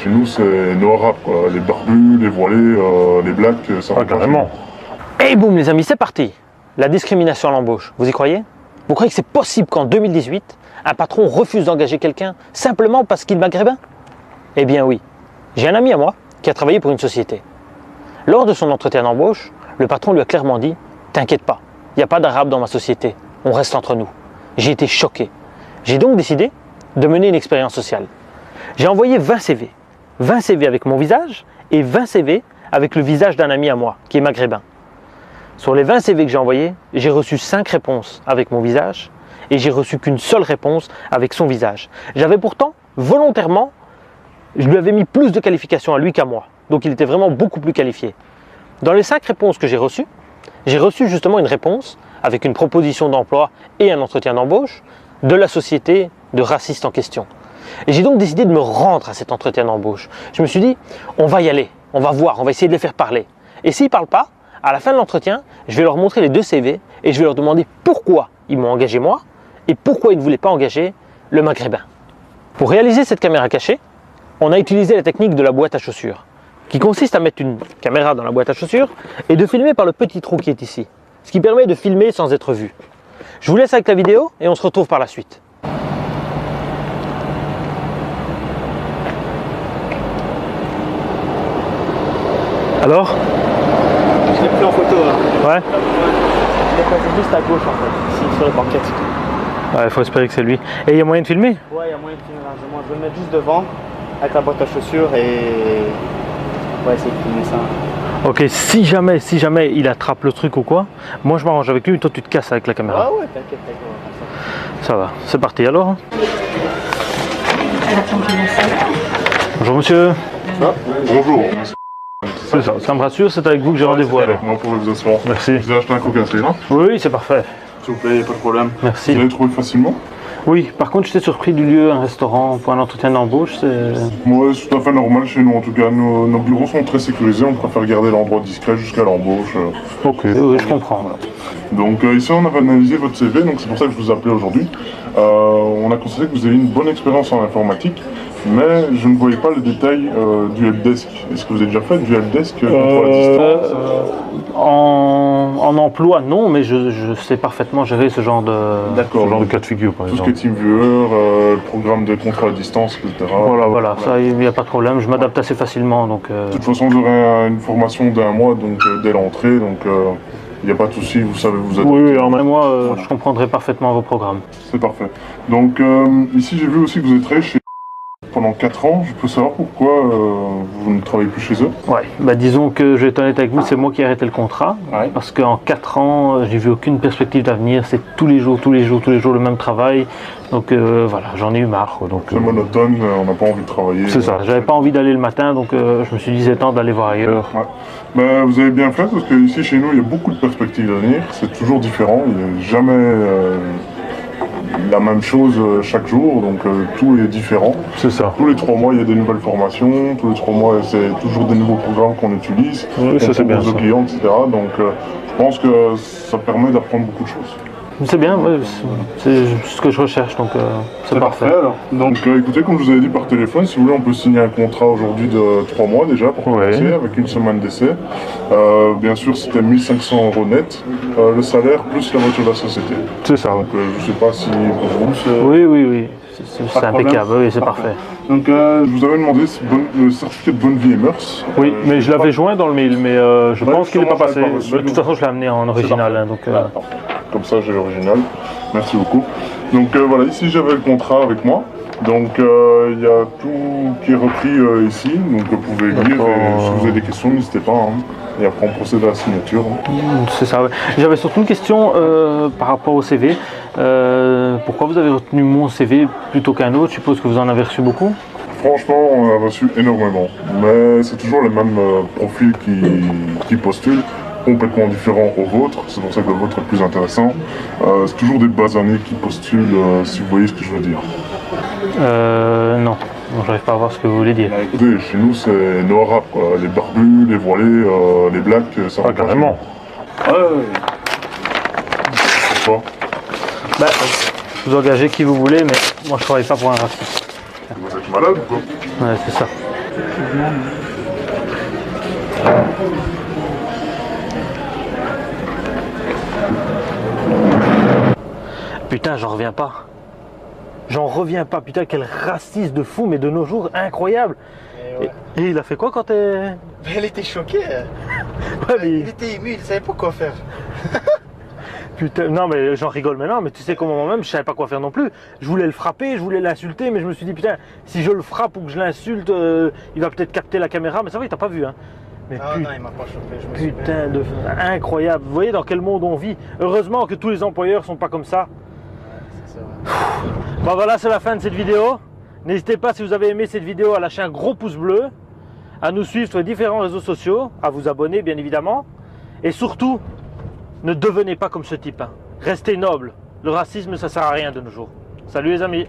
chez nous, c'est nos arabes, quoi. Les barbus, les voilés, les blacks, ça va pas. Carrément. Et boum les amis, c'est parti. La discrimination à l'embauche, vous y croyez? Vous croyez que c'est possible qu'en 2018, un patron refuse d'engager quelqu'un simplement parce qu'il est maghrébin? Eh bien oui. J'ai un ami à moi qui a travaillé pour une société. Lors de son entretien d'embauche, le patron lui a clairement dit « T'inquiète pas, il n'y a pas d'arabe dans ma société, on reste entre nous ». J'ai été choqué. J'ai donc décidé de mener une expérience sociale. J'ai envoyé 20 CV. 20 CV avec mon visage et 20 CV avec le visage d'un ami à moi qui est maghrébin. Sur les 20 CV que j'ai envoyés, j'ai reçu 5 réponses avec mon visage et j'ai reçu qu'une seule réponse avec son visage. J'avais pourtant, volontairement, je lui avais mis plus de qualifications à lui qu'à moi. Donc il était vraiment beaucoup plus qualifié. Dans les 5 réponses que j'ai reçu justement une réponse avec une proposition d'emploi et un entretien d'embauche de la société de raciste en question. Et j'ai donc décidé de me rendre à cet entretien d'embauche. Je me suis dit, on va y aller, on va voir, on va essayer de les faire parler. Et s'ils ne parlent pas, à la fin de l'entretien, je vais leur montrer les 2 CV et je vais leur demander pourquoi ils m'ont engagé moi et pourquoi ils ne voulaient pas engager le maghrébin. Pour réaliser cette caméra cachée, on a utilisé la technique de la boîte à chaussures, qui consiste à mettre une caméra dans la boîte à chaussures et de filmer par le petit trou qui est ici, ce qui permet de filmer sans être vu. Je vous laisse avec la vidéo et on se retrouve par la suite. Alors? Je l'ai pris en photo. Ouais? Je l'ai passé juste à gauche en fait, ici sur le banquette. Ouais, il faut espérer que c'est lui. Et il y a moyen de filmer? Ouais, il y a moyen de filmer largement. Je vais me mettre juste devant avec la boîte à chaussures et on va essayer de filmer ça. Ok, si jamais il attrape le truc ou quoi, moi je m'arrange avec lui et toi tu te casses avec la caméra. Ah ouais, t'inquiète, t'inquiète. Ça va, c'est parti alors. Bonjour monsieur. Ah, bonjour. C'est ça, ça me rassure, c'est avec vous que j'ai rendez-vous alors. Moi pour les assurances. Merci. Vous avez acheté un coca, c'est là? Oui, c'est parfait. S'il vous plaît, pas de problème. Merci. Vous l'avez trouvé facilement? Oui, par contre j'étais surpris du lieu, un restaurant pour un entretien d'embauche, c'est... Ouais, c'est tout à fait normal chez nous en tout cas. Nos bureaux sont très sécurisés, on préfère garder l'endroit discret jusqu'à l'embauche. Ok, oui, je comprends. Donc ici on avait analysé votre CV, donc c'est pour ça que je vous ai appelé aujourd'hui. On a constaté que vous avez une bonne expérience en informatique, mais je ne voyais pas les détails du helpdesk. Est-ce que vous avez déjà fait du helpdesk contrôle à distance En emploi, non, mais je sais parfaitement gérer ce genre de cas de figure, par Tout ce exemple. qui est TeamViewer, programme de contrôle à distance, etc. Voilà, ça, il n'y a pas de problème, je m'adapte assez facilement, donc... De toute façon, vous aurez une formation d'1 mois donc, dès l'entrée, donc il n'y a pas de souci, vous savez vous adapter. Oui, en même moi, je comprendrai parfaitement vos programmes. C'est parfait. Donc ici, j'ai vu aussi que vous êtes travaillé chez pendant 4 ans. Je peux savoir pourquoi vous ne travaillez plus chez eux? Ouais, bah disons que je vais être honnête avec vous, c'est moi qui ai arrêté le contrat. Ouais. Parce qu'en 4 ans, j'ai vu aucune perspective d'avenir. C'est tous les jours le même travail. Donc voilà, j'en ai eu marre. Donc, c'est monotone, on n'a pas envie de travailler. C'est ça, j'avais pas envie d'aller le matin, donc je me suis dit c'est temps d'aller voir ailleurs. Ouais. Ben, vous avez bien fait parce que ici chez nous, il y a beaucoup de perspectives d'avenir. C'est toujours différent, il n'y a jamais la même chose chaque jour, donc tout est différent. C'est ça. Tous les 3 mois, il y a des nouvelles formations, tous les 3 mois, c'est toujours des nouveaux programmes qu'on utilise, Oui, ça c'est bien aux ça. clients, etc. Donc je pense que ça permet d'apprendre beaucoup de choses. C'est bien, ouais, c'est ce que je recherche, donc c'est parfait. Alors. Donc écoutez, comme je vous avais dit par téléphone, si vous voulez, on peut signer un contrat aujourd'hui de 3 mois déjà pour commencer, avec une semaine d'essai. Bien sûr, c'était 1500 € net, le salaire plus la voiture de la société. C'est ça. Donc je ne sais pas si pour vous c'est... Oui, c'est impeccable, oui, c'est parfait. Donc je vous avais demandé le certificat de bonne vie et mœurs. Oui, mais je l'avais joint dans le mail, mais je pense qu'il n'est pas passé. pas reçu, De toute façon, je l'ai amené en original, hein, donc... Comme ça, j'ai l'original. Merci beaucoup. Donc voilà, ici j'avais le contrat avec moi. Donc il y a tout qui est repris ici. Donc vous pouvez lire. Et si vous avez des questions, n'hésitez pas. Hein. Et après, on procède à la signature. Hein. C'est ça, ouais. J'avais surtout une question par rapport au CV. Pourquoi vous avez retenu mon CV plutôt qu'un autre? Je suppose que vous en avez reçu beaucoup. Franchement, on a reçu énormément. Mais c'est toujours les mêmes profils qui postulent. Complètement différent au vôtre, c'est pour ça que le vôtre est plus intéressant. C'est toujours des basanés qui postulent, si vous voyez ce que je veux dire. Non, j'arrive pas à voir ce que vous voulez dire. Écoutez, chez nous c'est nos arabes, quoi. Les barbus, les voilés, les blacks, ça va pas. Carrément. Pourquoi? Bah, vous engagez qui vous voulez, mais moi je travaille pas pour un raciste. Vous êtes malade ou quoi? Ouais, c'est ça. Putain, j'en reviens pas. J'en reviens pas, putain, quel raciste de fou, mais de nos jours, incroyable. Ouais. Et il a fait quoi quand t'es... Elle était choquée. Ouais, mais... Il était ému, il savait pas quoi faire. Putain, non mais j'en rigole maintenant, mais tu sais comment moi-même, je savais pas quoi faire non plus. Je voulais le frapper, je voulais l'insulter, mais je me suis dit, putain, si je le frappe ou que je l'insulte, il va peut-être capter la caméra, mais ça va, il t'a pas vu, hein. Mais Ah non, il m'a pas chopé, je me suis putain de... Incroyable. Vous voyez dans quel monde on vit. Heureusement que tous les employeurs sont pas comme ça. C'est vrai. Bon voilà, c'est la fin de cette vidéo. N'hésitez pas, si vous avez aimé cette vidéo, à lâcher un gros pouce bleu, à nous suivre sur les différents réseaux sociaux, à vous abonner bien évidemment, et surtout, ne devenez pas comme ce type. Hein. Restez noble. Le racisme, ça sert à rien de nos jours. Salut les amis.